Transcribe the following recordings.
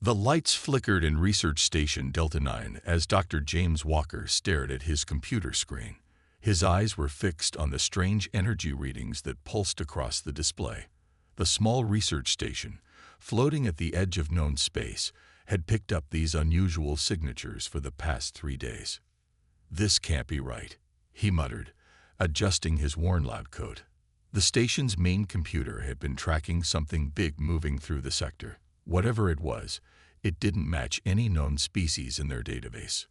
The lights flickered in Research Station Delta 9 as Dr. James Walker stared at his computer screen. His eyes were fixed on the strange energy readings that pulsed across the display. The small research station, floating at the edge of known space, had picked up these unusual signatures for the past 3 days. "This can't be right," he muttered, adjusting his worn lab coat. The station's main computer had been tracking something big moving through the sector. Whatever it was, it didn't match any known species in their database.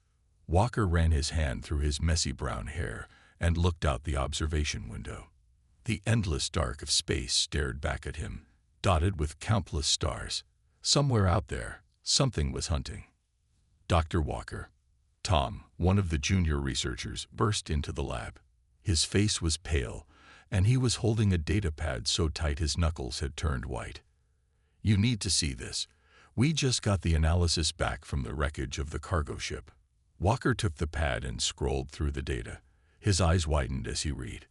Walker ran his hand through his messy brown hair and looked out the observation window. The endless dark of space stared back at him, dotted with countless stars. Somewhere out there, something was hunting. Dr. Walker. Tom, one of the junior researchers, burst into the lab. His face was pale, and he was holding a data pad so tight his knuckles had turned white. "You need to see this. We just got the analysis back from the wreckage of the cargo ship." Walker took the pad and scrolled through the data. His eyes widened as he read.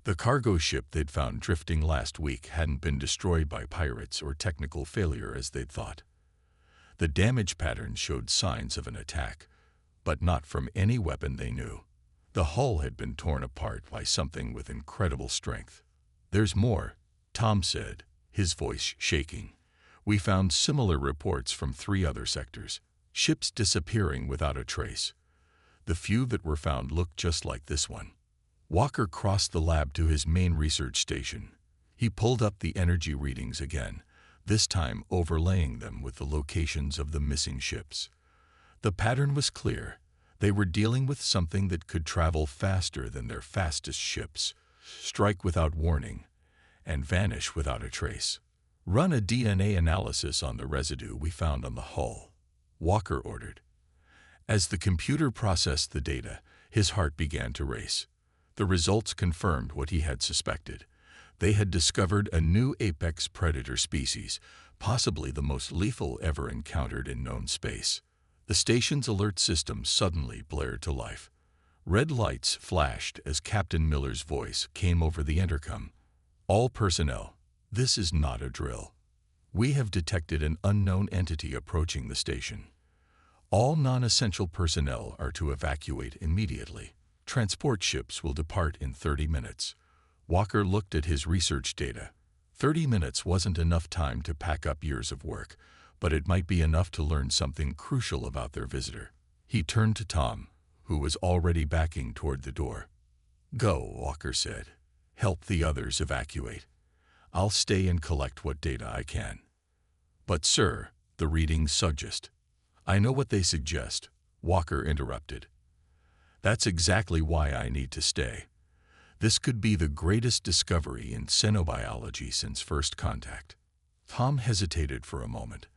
The cargo ship they'd found drifting last week hadn't been destroyed by pirates or technical failure as they'd thought. The damage patterns showed signs of an attack, but not from any weapon they knew. The hull had been torn apart by something with incredible strength. "There's more," Tom said, his voice shaking. "We found similar reports from 3 other sectors, ships disappearing without a trace. The few that were found looked just like this one." Walker crossed the lab to his main research station. He pulled up the energy readings again, this time overlaying them with the locations of the missing ships. The pattern was clear. They were dealing with something that could travel faster than their fastest ships, strike without warning, and vanish without a trace. "Run a DNA analysis on the residue we found on the hull," Walker ordered. As the computer processed the data, his heart began to race. The results confirmed what he had suspected. They had discovered a new apex predator species, possibly the most lethal ever encountered in known space. The station's alert system suddenly blared to life. Red lights flashed as Captain Miller's voice came over the intercom. "All personnel, this is not a drill. We have detected an unknown entity approaching the station. All non-essential personnel are to evacuate immediately. Transport ships will depart in 30 minutes. Walker looked at his research data. 30 minutes wasn't enough time to pack up years of work, but it might be enough to learn something crucial about their visitor. He turned to Tom, who was already backing toward the door. "Go," Walker said. "Help the others evacuate. I'll stay and collect what data I can." "But sir," the readings suggest. "I know what they suggest," Walker interrupted. "That's exactly why I need to stay. This could be the greatest discovery in xenobiology since first contact." Tom hesitated for a moment,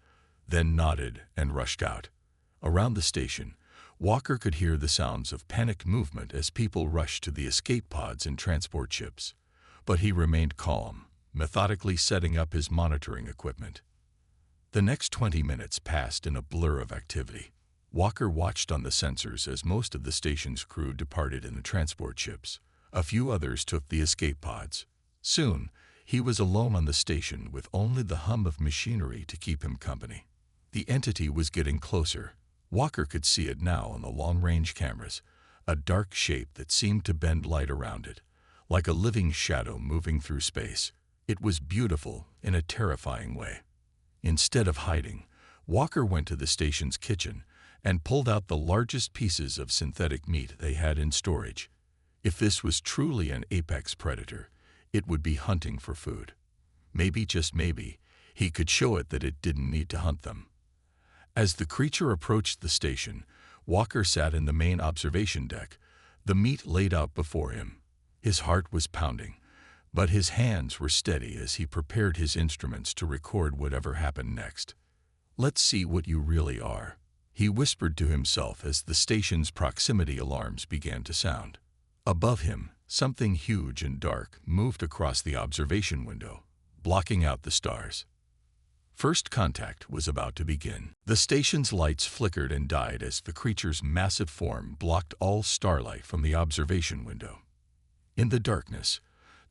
then nodded and rushed out. Around the station, Walker could hear the sounds of panicked movement as people rushed to the escape pods and transport ships. But he remained calm, methodically setting up his monitoring equipment. The next 20 minutes passed in a blur of activity. Walker watched on the sensors as most of the station's crew departed in the transport ships. A few others took the escape pods. Soon, he was alone on the station with only the hum of machinery to keep him company. The entity was getting closer. Walker could see it now on the long-range cameras, a dark shape that seemed to bend light around it, like a living shadow moving through space. It was beautiful in a terrifying way. Instead of hiding, Walker went to the station's kitchen and pulled out the largest pieces of synthetic meat they had in storage. If this was truly an apex predator, it would be hunting for food. Maybe, just maybe, he could show it that it didn't need to hunt them. As the creature approached the station, Walker sat in the main observation deck, the meat laid out before him. His heart was pounding, but his hands were steady as he prepared his instruments to record whatever happened next. "Let's see what you really are," he whispered to himself as the station's proximity alarms began to sound. Above him, something huge and dark moved across the observation window, blocking out the stars. First contact was about to begin. The station's lights flickered and died as the creature's massive form blocked all starlight from the observation window. In the darkness,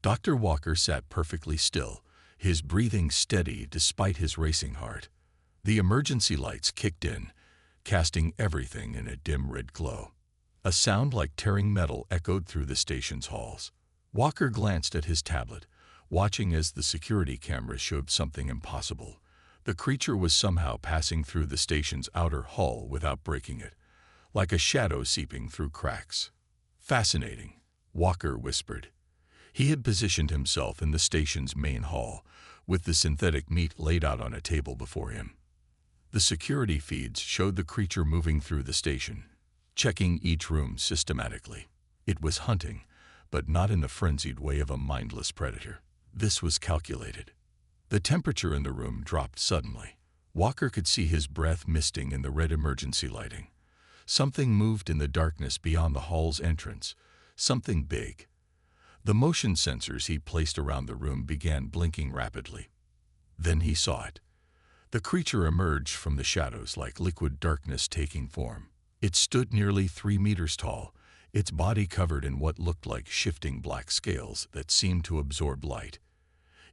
Dr. Walker sat perfectly still, his breathing steady despite his racing heart. The emergency lights kicked in, casting everything in a dim red glow. A sound like tearing metal echoed through the station's halls. Walker glanced at his tablet, watching as the security camera showed something impossible. The creature was somehow passing through the station's outer hull without breaking it, like a shadow seeping through cracks. Fascinating, Walker whispered. He had positioned himself in the station's main hall, with the synthetic meat laid out on a table before him. The security feeds showed the creature moving through the station, checking each room systematically. It was hunting, but not in the frenzied way of a mindless predator. This was calculated. The temperature in the room dropped suddenly. Walker could see his breath misting in the red emergency lighting. Something moved in the darkness beyond the hall's entrance, something big. The motion sensors he placed around the room began blinking rapidly. Then he saw it. The creature emerged from the shadows like liquid darkness taking form. It stood nearly 3 meters tall, its body covered in what looked like shifting black scales that seemed to absorb light.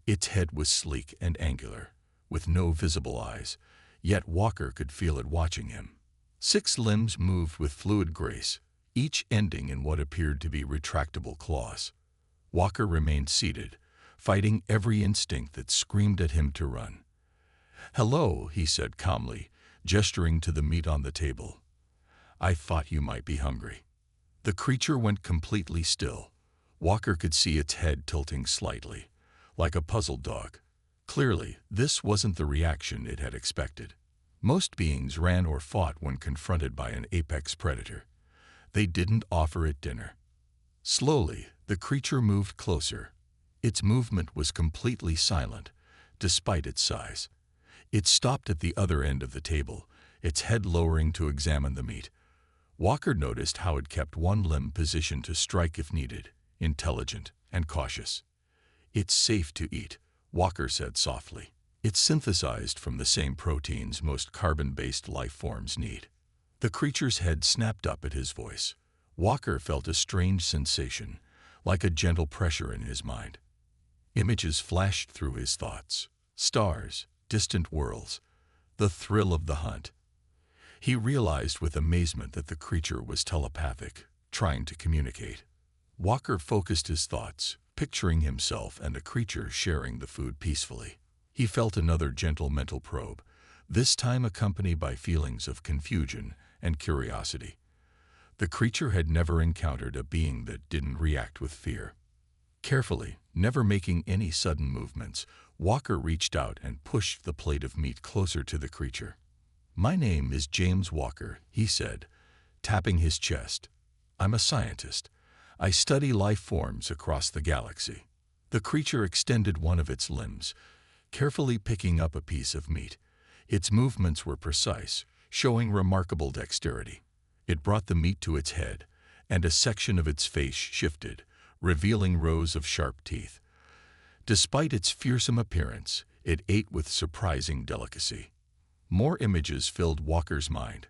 Its head was sleek and angular, with no visible eyes, yet Walker could feel it watching him. 6 limbs moved with fluid grace, each ending in what appeared to be retractable claws. Walker remained seated, fighting every instinct that screamed at him to run. "Hello," he said calmly, gesturing to the meat on the table. "I thought you might be hungry." The creature went completely still. Walker could see its head tilting slightly, like a puzzled dog. Clearly, this wasn't the reaction it had expected. Most beings ran or fought when confronted by an apex predator. They didn't offer it dinner. Slowly, the creature moved closer. Its movement was completely silent, despite its size. It stopped at the other end of the table, its head lowering to examine the meat. Walker noticed how it kept one limb positioned to strike if needed, intelligent and cautious. "It's safe to eat," Walker said softly. "It's synthesized from the same proteins most carbon-based life forms need." The creature's head snapped up at his voice. Walker felt a strange sensation, like a gentle pressure in his mind. Images flashed through his thoughts. Stars, distant worlds, the thrill of the hunt. He realized with amazement that the creature was telepathic, trying to communicate. Walker focused his thoughts, picturing himself and the creature sharing the food peacefully. He felt another gentle mental probe, this time accompanied by feelings of confusion and curiosity. The creature had never encountered a being that didn't react with fear. Carefully, never making any sudden movements, Walker reached out and pushed the plate of meat closer to the creature. "My name is James Walker," he said, tapping his chest. "I'm a scientist. I study life forms across the galaxy." The creature extended one of its limbs, carefully picking up a piece of meat. Its movements were precise, showing remarkable dexterity. It brought the meat to its head, and a section of its face shifted, revealing rows of sharp teeth. Despite its fearsome appearance, it ate with surprising delicacy. More images filled Walker's mind.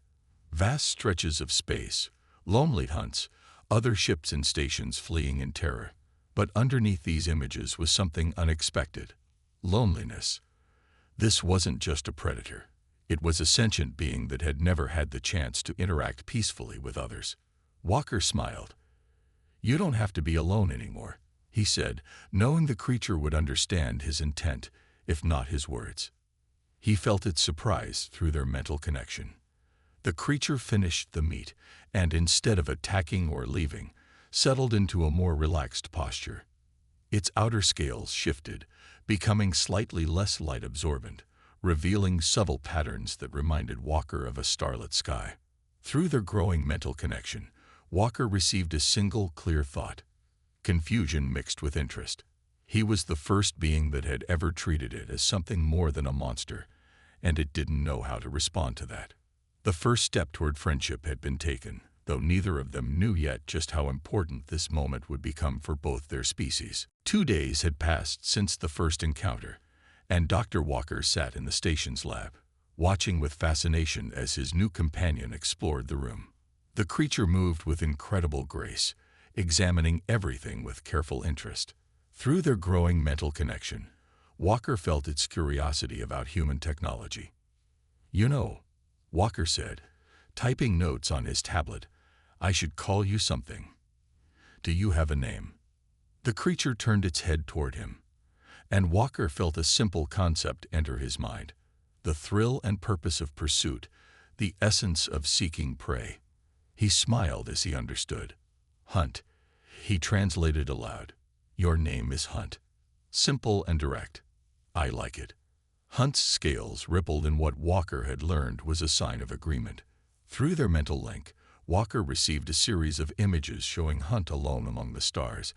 Vast stretches of space, lonely hunts, other ships and stations fleeing in terror. But underneath these images was something unexpected. Loneliness. This wasn't just a predator. It was a sentient being that had never had the chance to interact peacefully with others. Walker smiled. "You don't have to be alone anymore," he said, knowing the creature would understand his intent, if not his words. He felt its surprise through their mental connection. The creature finished the meat, and instead of attacking or leaving, settled into a more relaxed posture. Its outer scales shifted, becoming slightly less light-absorbent, revealing subtle patterns that reminded Walker of a starlit sky. Through their growing mental connection, Walker received a single clear thought, confusion mixed with interest. He was the first being that had ever treated it as something more than a monster, and it didn't know how to respond to that. The first step toward friendship had been taken, though neither of them knew yet just how important this moment would become for both their species. 2 days had passed since the first encounter, and Dr. Walker sat in the station's lab, watching with fascination as his new companion explored the room. The creature moved with incredible grace, examining everything with careful interest. Through their growing mental connection, Walker felt its curiosity about human technology. "You know," Walker said, typing notes on his tablet, "I should call you something. Do you have a name?" The creature turned its head toward him, and Walker felt a simple concept enter his mind: the thrill and purpose of pursuit, the essence of seeking prey. He smiled as he understood. "Hunt," he translated aloud. "Your name is Hunt. Simple and direct. I like it." Hunt's scales rippled in what Walker had learned was a sign of agreement. Through their mental link, Walker received a series of images showing Hunt alone among the stars,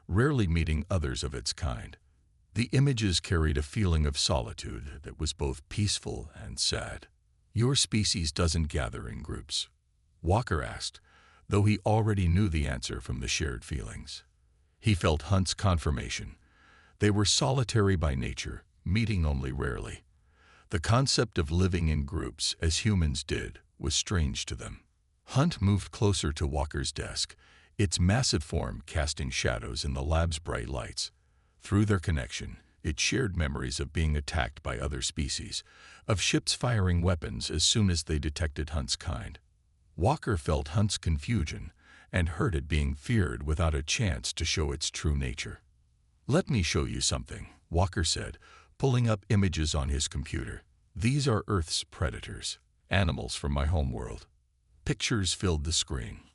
rarely meeting others of its kind. The images carried a feeling of solitude that was both peaceful and sad. "Your species doesn't gather in groups?" Walker asked, though he already knew the answer from the shared feelings. He felt Hunt's confirmation. They were solitary by nature, meeting only rarely. The concept of living in groups, as humans did, was strange to them. Hunt moved closer to Walker's desk, its massive form casting shadows in the lab's bright lights. Through their connection, it shared memories of being attacked by other species, of ships firing weapons as soon as they detected Hunt's kind. Walker felt Hunt's confusion and heard it being feared without a chance to show its true nature. "Let me show you something," Walker said, pulling up images on his computer. "These are Earth's predators, animals from my homeworld." Pictures filled the screen.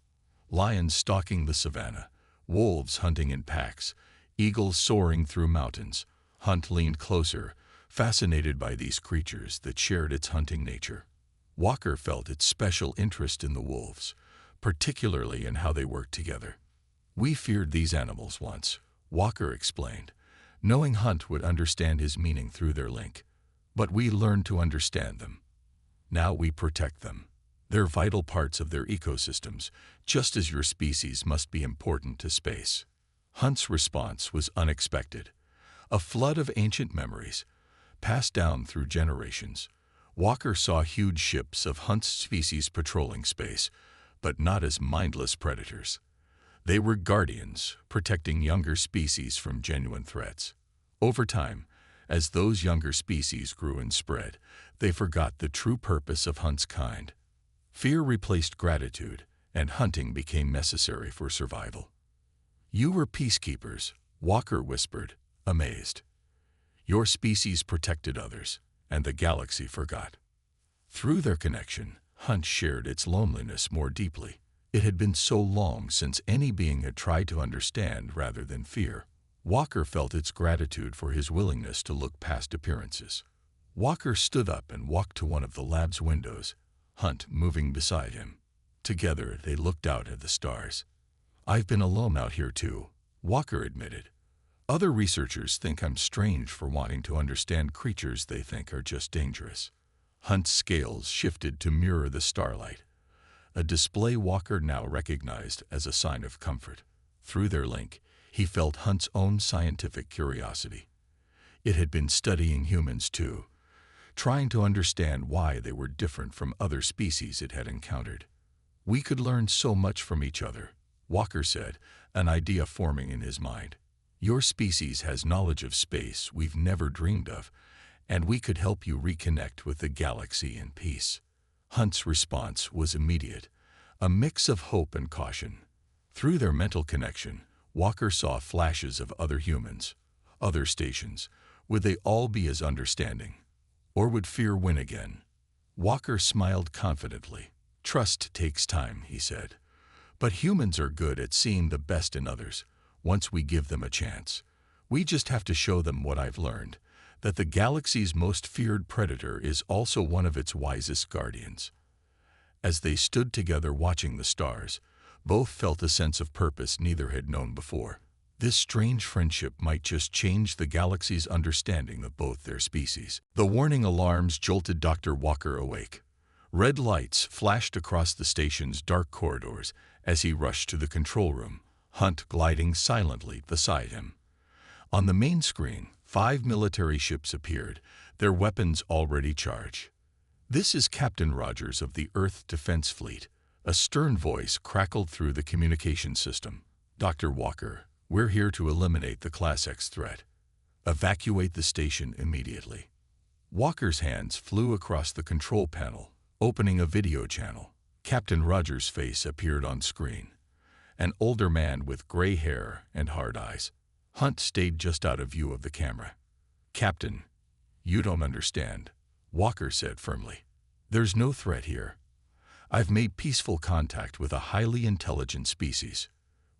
Lions stalking the savanna, wolves hunting in packs, eagles soaring through mountains. Hunt leaned closer, fascinated by these creatures that shared its hunting nature. Walker felt its special interest in the wolves, particularly in how they worked together. "We feared these animals once," Walker explained, knowing Hunt would understand his meaning through their link. "But we learned to understand them. Now we protect them. They're vital parts of their ecosystems, just as your species must be important to space." Hunt's response was unexpected. A flood of ancient memories, passed down through generations. Walker saw huge ships of Hunt's species patrolling space, but not as mindless predators. They were guardians, protecting younger species from genuine threats. Over time, as those younger species grew and spread, they forgot the true purpose of Hunt's kind. Fear replaced gratitude, and hunting became necessary for survival. "You were peacekeepers," Walker whispered, amazed. "Your species protected others, and the galaxy forgot." Through their connection, Hunt shared its loneliness more deeply. It had been so long since any being had tried to understand rather than fear. Walker felt its gratitude for his willingness to look past appearances. Walker stood up and walked to one of the lab's windows, Hunt moving beside him. Together, they looked out at the stars. "I've been alone out here too," Walker admitted. "Other researchers think I'm strange for wanting to understand creatures they think are just dangerous." Hunt's scales shifted to mirror the starlight, a display Walker now recognized as a sign of comfort. Through their link, he felt Hunt's own scientific curiosity. It had been studying humans too, trying to understand why they were different from other species it had encountered. "We could learn so much from each other," Walker said, an idea forming in his mind. "Your species has knowledge of space we've never dreamed of, and we could help you reconnect with the galaxy in peace." Hunt's response was immediate, a mix of hope and caution. Through their mental connection, Walker saw flashes of other humans, other stations. Would they all be as understanding? Or would fear win again? Walker smiled confidently. "Trust takes time," he said. "But humans are good at seeing the best in others, once we give them a chance. We just have to show them what I've learned, that the galaxy's most feared predator is also one of its wisest guardians." As they stood together watching the stars, both felt a sense of purpose neither had known before. This strange friendship might just change the galaxy's understanding of both their species. The warning alarms jolted Dr. Walker awake. Red lights flashed across the station's dark corridors as he rushed to the control room, Hunt gliding silently beside him. On the main screen, 5 military ships appeared, their weapons already charged. "This is Captain Rogers of the Earth Defense Fleet," a stern voice crackled through the communication system. "Dr. Walker, we're here to eliminate the Class X threat. Evacuate the station immediately." Walker's hands flew across the control panel, opening a video channel. Captain Rogers' face appeared on screen. An older man with gray hair and hard eyes. Hunt stayed just out of view of the camera. "Captain, you don't understand," Walker said firmly. "There's no threat here. I've made peaceful contact with a highly intelligent species.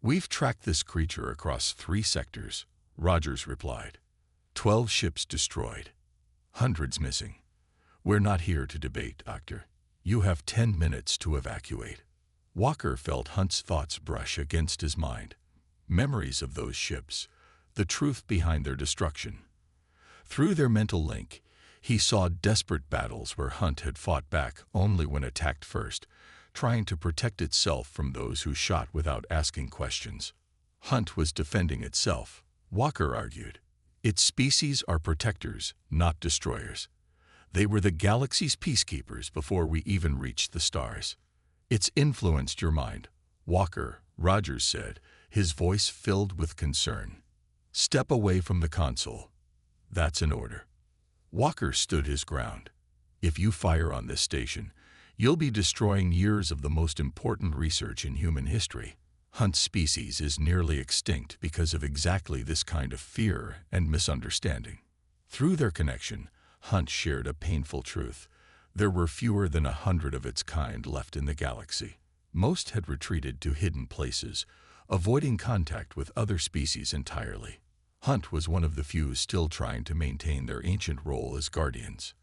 We've tracked this creature across 3 sectors," Rogers replied. 12 ships destroyed. Hundreds missing. "We're not here to debate, Doctor. You have 10 minutes to evacuate." Walker felt Hunt's thoughts brush against his mind. Memories of those ships, the truth behind their destruction. Through their mental link, he saw desperate battles where Hunt had fought back only when attacked first, trying to protect itself from those who shot without asking questions. Hunt was defending itself, Walker argued. Its species are protectors, not destroyers. They were the galaxy's peacekeepers before we even reached the stars. "It's influenced your mind, Walker," Rogers said, his voice filled with concern. "Step away from the console. That's an order." Walker stood his ground. "If you fire on this station, you'll be destroying years of the most important research in human history. Hunt's species is nearly extinct because of exactly this kind of fear and misunderstanding." Through their connection, Hunt shared a painful truth. There were fewer than 100 of its kind left in the galaxy. Most had retreated to hidden places, avoiding contact with other species entirely. Hunt was one of the few still trying to maintain their ancient role as guardians.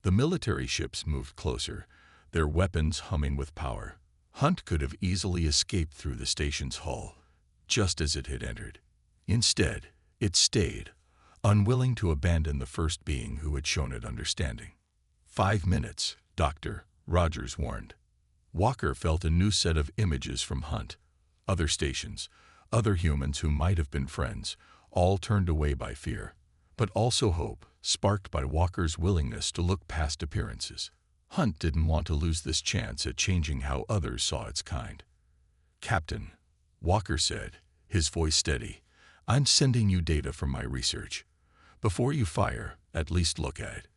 The military ships moved closer, their weapons humming with power. Hunt could have easily escaped through the station's hull, just as it had entered. Instead, it stayed, unwilling to abandon the first being who had shown it understanding. 5 minutes, Doctor, Rogers warned. Walker felt a new set of images from Hunt. Other stations, other humans who might have been friends, all turned away by fear, but also hope, sparked by Walker's willingness to look past appearances. Hunt didn't want to lose this chance at changing how others saw its kind. "Captain," Walker said, his voice steady, "I'm sending you data from my research. Before you fire, at least look at it.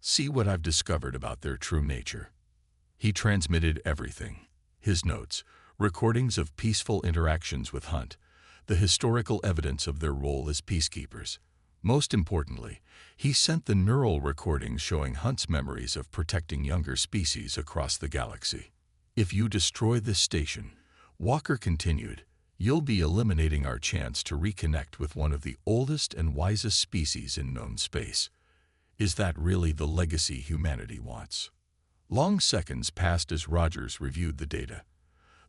See what I've discovered about their true nature." He transmitted everything. His notes, recordings of peaceful interactions with Hunt, the historical evidence of their role as peacekeepers. Most importantly, he sent the neural recordings showing Hunt's memories of protecting younger species across the galaxy. "If you destroy this station," Walker continued, "you'll be eliminating our chance to reconnect with one of the oldest and wisest species in known space. Is that really the legacy humanity wants?" Long seconds passed as Rogers reviewed the data.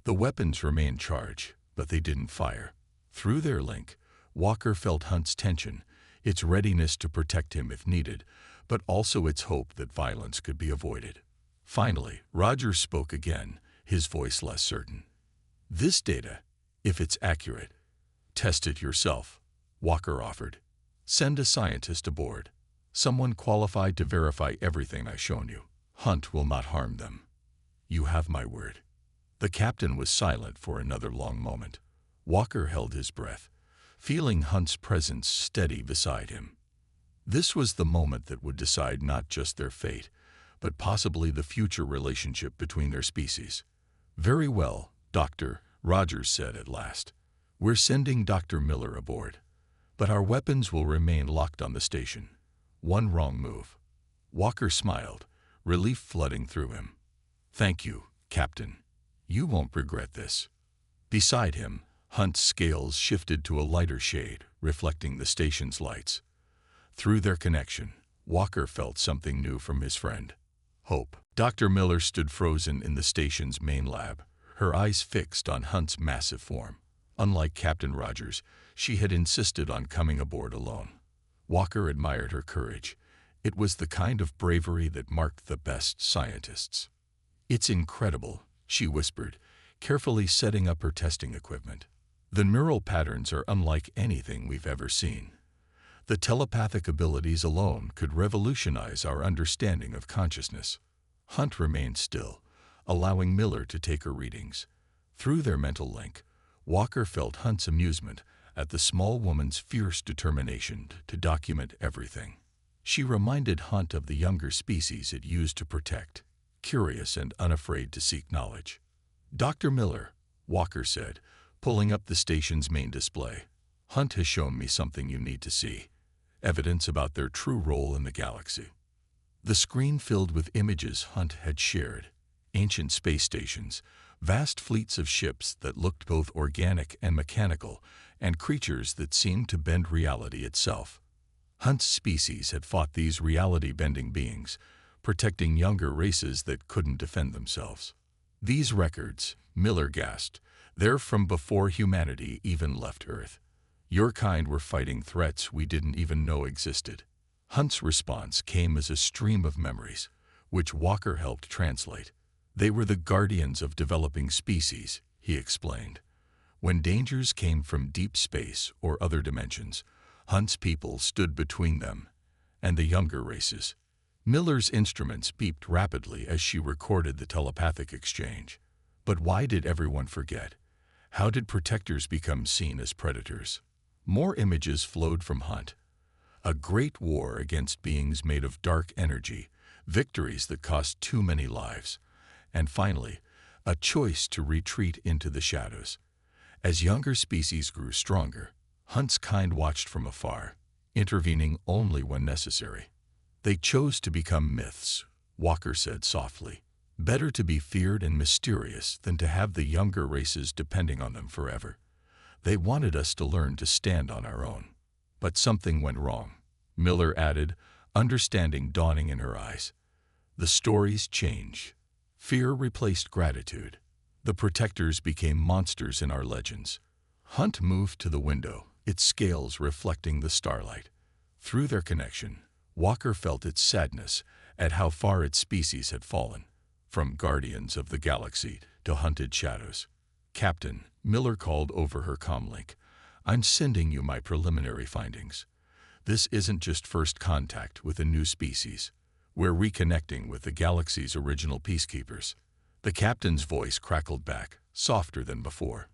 The weapons remained charged, but they didn't fire. Through their link, Walker felt Hunt's tension, its readiness to protect him if needed, but also its hope that violence could be avoided. Finally, Rogers spoke again, his voice less certain. "This data, if it's accurate, test it yourself," Walker offered. "Send a scientist aboard, someone qualified to verify everything I've shown you. Hunt will not harm them. You have my word." The captain was silent for another long moment. Walker held his breath, feeling Hunt's presence steady beside him. This was the moment that would decide not just their fate, but possibly the future relationship between their species. "Very well, Doctor," Rogers said at last. "We're sending Dr. Miller aboard, but our weapons will remain locked on the station. One wrong move." Walker smiled, relief flooding through him. "Thank you, Captain. You won't regret this." Beside him, Hunt's scales shifted to a lighter shade, reflecting the station's lights. Through their connection, Walker felt something new from his friend. Hope. Dr. Miller stood frozen in the station's main lab, her eyes fixed on Hunt's massive form. Unlike Captain Rogers, she had insisted on coming aboard alone. Walker admired her courage. It was the kind of bravery that marked the best scientists. "It's incredible," she whispered, carefully setting up her testing equipment. "The neural patterns are unlike anything we've ever seen. The telepathic abilities alone could revolutionize our understanding of consciousness." Hunt remained still, allowing Miller to take her readings. Through their mental link, Walker felt Hunt's amusement at the small woman's fierce determination to document everything. She reminded Hunt of the younger species it used to protect, curious and unafraid to seek knowledge. "Dr. Miller," Walker said, pulling up the station's main display, "Hunt has shown me something you need to see. Evidence about their true role in the galaxy." The screen filled with images Hunt had shared, ancient space stations, vast fleets of ships that looked both organic and mechanical, and creatures that seemed to bend reality itself. Hunt's species had fought these reality-bending beings, protecting younger races that couldn't defend themselves. "These records," Miller gasped, "they're from before humanity even left Earth. Your kind were fighting threats we didn't even know existed." Hunt's response came as a stream of memories, which Walker helped translate. "They were the guardians of developing species," he explained. "When dangers came from deep space or other dimensions, Hunt's people stood between them and the younger races." Miller's instruments beeped rapidly as she recorded the telepathic exchange. But why did everyone forget? How did protectors become seen as predators? More images flowed from Hunt. A great war against beings made of dark energy, victories that cost too many lives, and finally, a choice to retreat into the shadows. As younger species grew stronger, Hunt's kind watched from afar, intervening only when necessary. "They chose to become myths," Walker said softly. "Better to be feared and mysterious than to have the younger races depending on them forever. They wanted us to learn to stand on our own." "But something went wrong," Miller added, understanding dawning in her eyes. "The stories changed. Fear replaced gratitude. The protectors became monsters in our legends." Hunt moved to the window, its scales reflecting the starlight. Through their connection, Walker felt its sadness at how far its species had fallen, from guardians of the galaxy to hunted shadows. "Captain," Miller called over her comlink, "I'm sending you my preliminary findings. This isn't just first contact with a new species. We're reconnecting with the galaxy's original peacekeepers." The captain's voice crackled back, softer than before.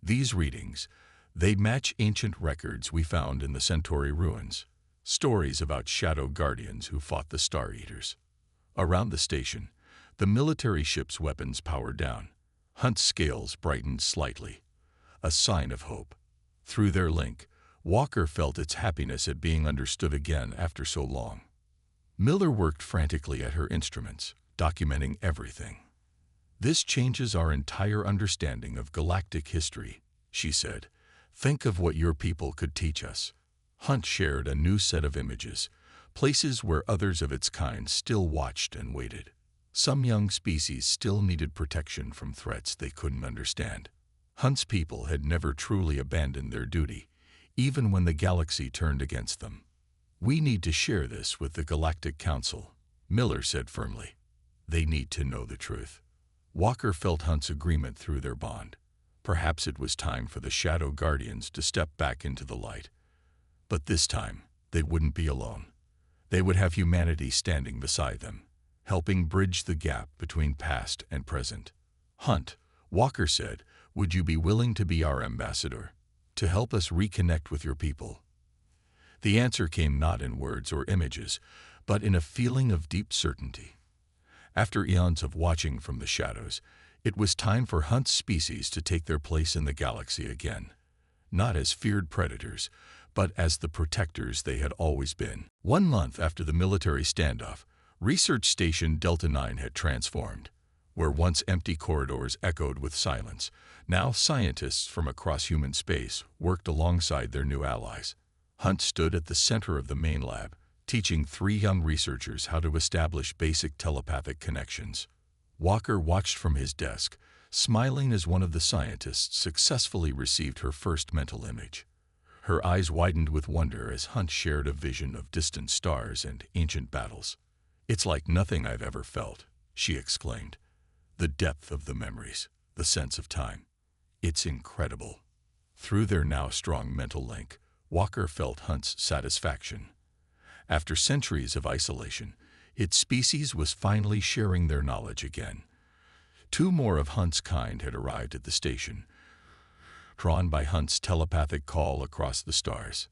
"These readings, they match ancient records we found in the Centauri ruins. Stories about shadow guardians who fought the Star Eaters." Around the station, the military ship's weapons powered down. Hunt's scales brightened slightly, a sign of hope. Through their link, Walker felt its happiness at being understood again after so long. Miller worked frantically at her instruments, documenting everything. "This changes our entire understanding of galactic history," she said. "Think of what your people could teach us." Hunt shared a new set of images, places where others of its kind still watched and waited. Some young species still needed protection from threats they couldn't understand. Hunt's people had never truly abandoned their duty, even when the galaxy turned against them. "We need to share this with the Galactic Council," Miller said firmly. "They need to know the truth." Walker felt Hunt's agreement through their bond. Perhaps it was time for the Shadow Guardians to step back into the light. But this time, they wouldn't be alone. They would have humanity standing beside them, helping bridge the gap between past and present. "Hunt," Walker said, "would you be willing to be our ambassador, to help us reconnect with your people?" The answer came not in words or images, but in a feeling of deep certainty. After eons of watching from the shadows, it was time for Hunt's species to take their place in the galaxy again, not as feared predators, but as the protectors they had always been. 1 month after the military standoff, Research Station Delta 9 had transformed. Where once empty corridors echoed with silence, now scientists from across human space worked alongside their new allies. Hunt stood at the center of the main lab, teaching 3 young researchers how to establish basic telepathic connections. Walker watched from his desk, smiling as one of the scientists successfully received her first mental image. Her eyes widened with wonder as Hunt shared a vision of distant stars and ancient battles. "It's like nothing I've ever felt," she exclaimed. "The depth of the memories, the sense of time. It's incredible." Through their now strong mental link, Walker felt Hunt's satisfaction. After centuries of isolation, its species was finally sharing their knowledge again. 2 more of Hunt's kind had arrived at the station, drawn by Hunt's telepathic call across the stars.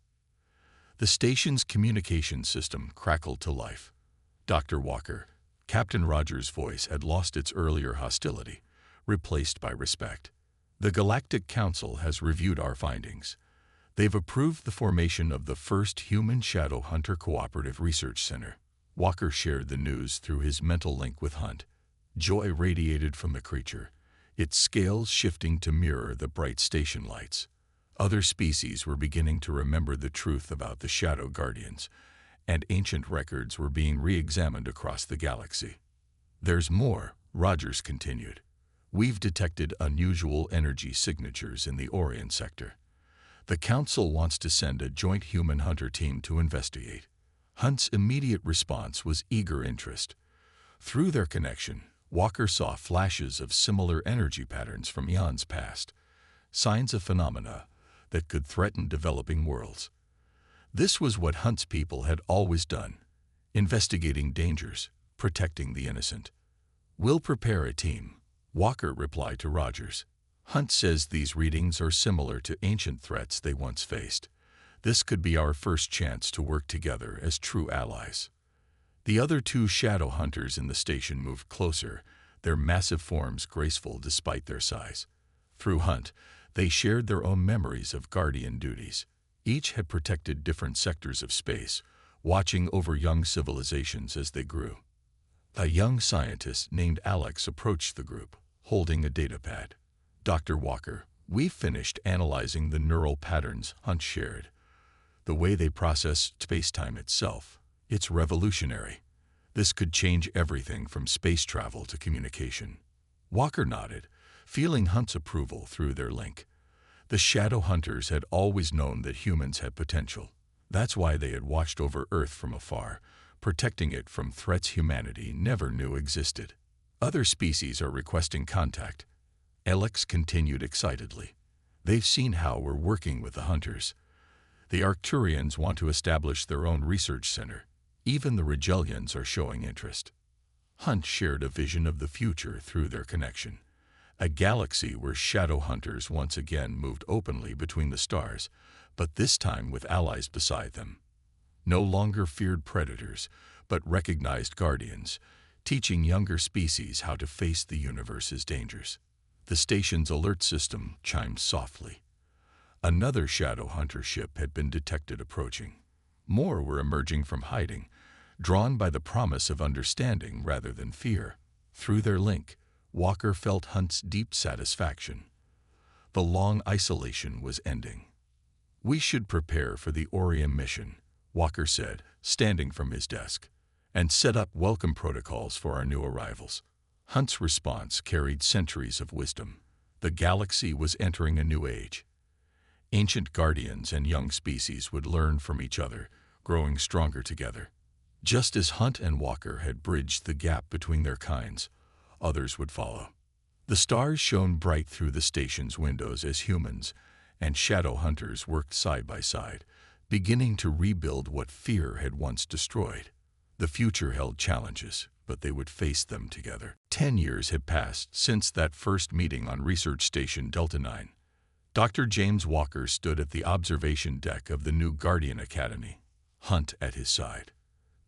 The station's communication system crackled to life. Dr. Walker, Captain Rogers' voice had lost its earlier hostility, replaced by respect. The Galactic Council has reviewed our findings. They've approved the formation of the first human shadow hunter cooperative research center. Walker shared the news through his mental link with Hunt. Joy radiated from the creature, its scales shifting to mirror the bright station lights. Other species were beginning to remember the truth about the Shadow Guardians, and ancient records were being re-examined across the galaxy. There's more, Rogers continued. We've detected unusual energy signatures in the Orion sector. The Council wants to send a joint human hunter team to investigate. Hunt's immediate response was eager interest. Through their connection, Walker saw flashes of similar energy patterns from eons past, signs of phenomena that could threaten developing worlds. This was what Hunt's people had always done, investigating dangers, protecting the innocent. We'll prepare a team, Walker replied to Rogers. Hunt says these readings are similar to ancient threats they once faced. This could be our first chance to work together as true allies. The other two shadow hunters in the station moved closer, their massive forms graceful despite their size. Through Hunt, they shared their own memories of guardian duties. Each had protected different sectors of space, watching over young civilizations as they grew. A young scientist named Alex approached the group, holding a datapad. Dr. Walker, we've finished analyzing the neural patterns Hunt shared. The way they process space-time itself. It's revolutionary. This could change everything from space travel to communication. Walker nodded, feeling Hunt's approval through their link. The Shadow Hunters had always known that humans had potential. That's why they had watched over Earth from afar, protecting it from threats humanity never knew existed. Other species are requesting contact. Alex continued excitedly. They've seen how we're working with the Hunters. The Arcturians want to establish their own research center. Even the Regellians are showing interest. Hunt shared a vision of the future through their connection. A galaxy where shadow hunters once again moved openly between the stars, but this time with allies beside them. No longer feared predators, but recognized guardians, teaching younger species how to face the universe's dangers. The station's alert system chimed softly. Another shadow hunter ship had been detected approaching. More were emerging from hiding, drawn by the promise of understanding rather than fear. Through their link, Walker felt Hunt's deep satisfaction. The long isolation was ending. We should prepare for the Orion mission, Walker said, standing from his desk, and set up welcome protocols for our new arrivals. Hunt's response carried centuries of wisdom. The galaxy was entering a new age. Ancient guardians and young species would learn from each other, growing stronger together. Just as Hunt and Walker had bridged the gap between their kinds, others would follow. The stars shone bright through the station's windows as humans and shadow hunters worked side by side, beginning to rebuild what fear had once destroyed. The future held challenges, but they would face them together. 10 years had passed since that first meeting on Research Station Delta 9. Dr. James Walker stood at the observation deck of the new Guardian Academy, Hunt at his side.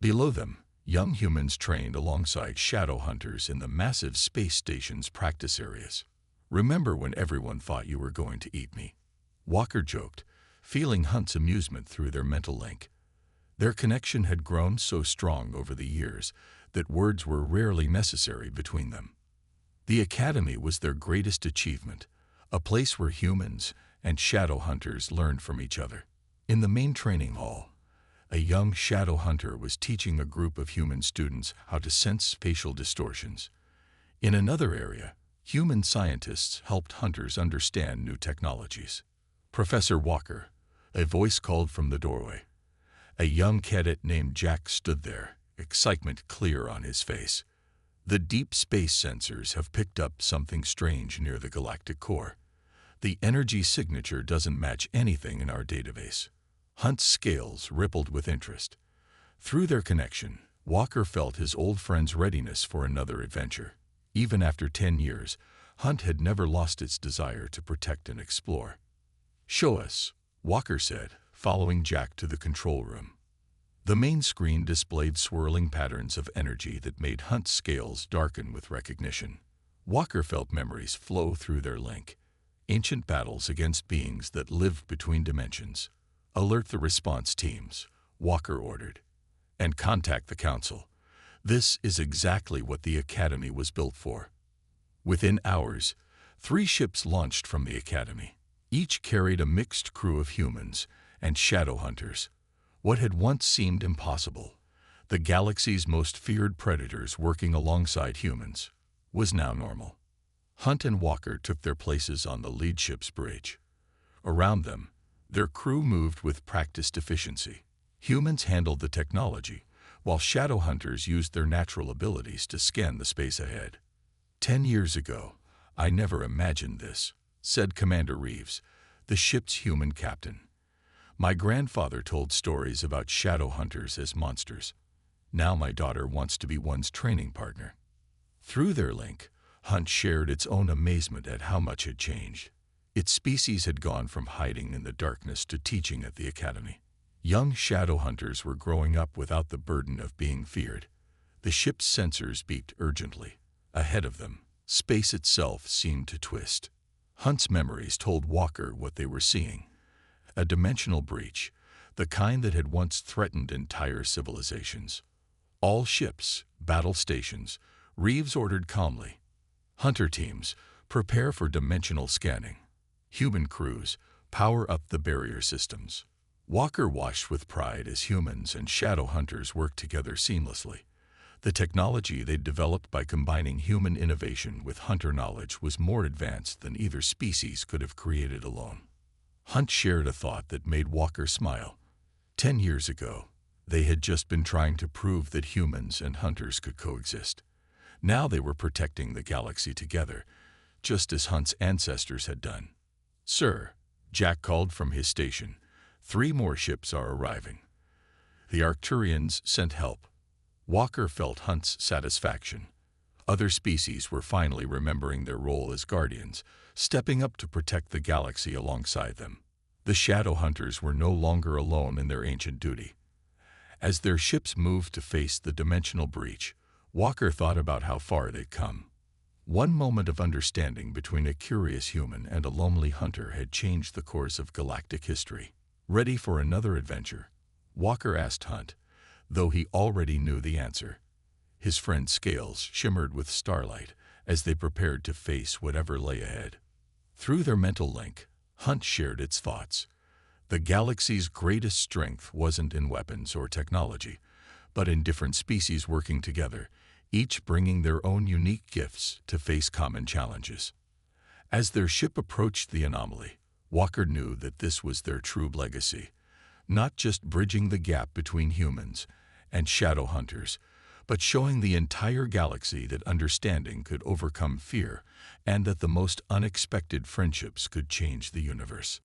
Below them, young humans trained alongside shadow hunters in the massive space station's practice areas. Remember when everyone thought you were going to eat me? Walker joked, feeling Hunt's amusement through their mental link. Their connection had grown so strong over the years that words were rarely necessary between them. The academy was their greatest achievement, a place where humans and shadow hunters learned from each other. In the main training hall, a young shadow hunter was teaching a group of human students how to sense spatial distortions. In another area, human scientists helped hunters understand new technologies. Professor Walker, a voice called from the doorway. A young cadet named Jack stood there, excitement clear on his face. The deep space sensors have picked up something strange near the galactic core. The energy signature doesn't match anything in our database. Hunt's scales rippled with interest. Through their connection, Walker felt his old friend's readiness for another adventure. Even after 10 years, Hunt had never lost its desire to protect and explore. "Show us," Walker said, following Jack to the control room. The main screen displayed swirling patterns of energy that made Hunt's scales darken with recognition. Walker felt memories flow through their link. Ancient battles against beings that lived between dimensions. "Alert the response teams," Walker ordered, "and contact the Council. This is exactly what the Academy was built for." Within hours, 3 ships launched from the Academy. Each carried a mixed crew of humans and shadow hunters. What had once seemed impossible, the galaxy's most feared predators working alongside humans, was now normal. Hunt and Walker took their places on the lead ship's bridge. Around them, their crew moved with practiced efficiency. Humans handled the technology, while shadow hunters used their natural abilities to scan the space ahead. 10 years ago, I never imagined this, said Commander Reeves, the ship's human captain. My grandfather told stories about shadow hunters as monsters. Now my daughter wants to be one's training partner. Through their link, Hunt shared its own amazement at how much had changed. Its species had gone from hiding in the darkness to teaching at the Academy. Young shadow hunters were growing up without the burden of being feared. The ship's sensors beeped urgently. Ahead of them, space itself seemed to twist. Hunt's memories told Walker what they were seeing. A dimensional breach, the kind that had once threatened entire civilizations. "All ships, battle stations," Reeves ordered calmly. "Hunter teams, prepare for dimensional scanning. Human crews, power up the barrier systems." Walker watched with pride as humans and shadow hunters worked together seamlessly. The technology they'd developed by combining human innovation with hunter knowledge was more advanced than either species could have created alone. Hunt shared a thought that made Walker smile. 10 years ago, they had just been trying to prove that humans and hunters could coexist. Now they were protecting the galaxy together, just as Hunt's ancestors had done. "Sir," Jack called from his station, "3 more ships are arriving." The Arcturians sent help. Walker felt Hunt's satisfaction. Other species were finally remembering their role as guardians, stepping up to protect the galaxy alongside them. The shadow hunters were no longer alone in their ancient duty. As their ships moved to face the dimensional breach, Walker thought about how far they'd come. One moment of understanding between a curious human and a lonely hunter had changed the course of galactic history. Ready for another adventure? Walker asked Hunt, though he already knew the answer. His friend's scales shimmered with starlight as they prepared to face whatever lay ahead. Through their mental link, Hunt shared its thoughts. The galaxy's greatest strength wasn't in weapons or technology, but in different species working together, each bringing their own unique gifts to face common challenges. As their ship approached the anomaly, Walker knew that this was their true legacy, not just bridging the gap between humans and shadow hunters, but showing the entire galaxy that understanding could overcome fear and that the most unexpected friendships could change the universe.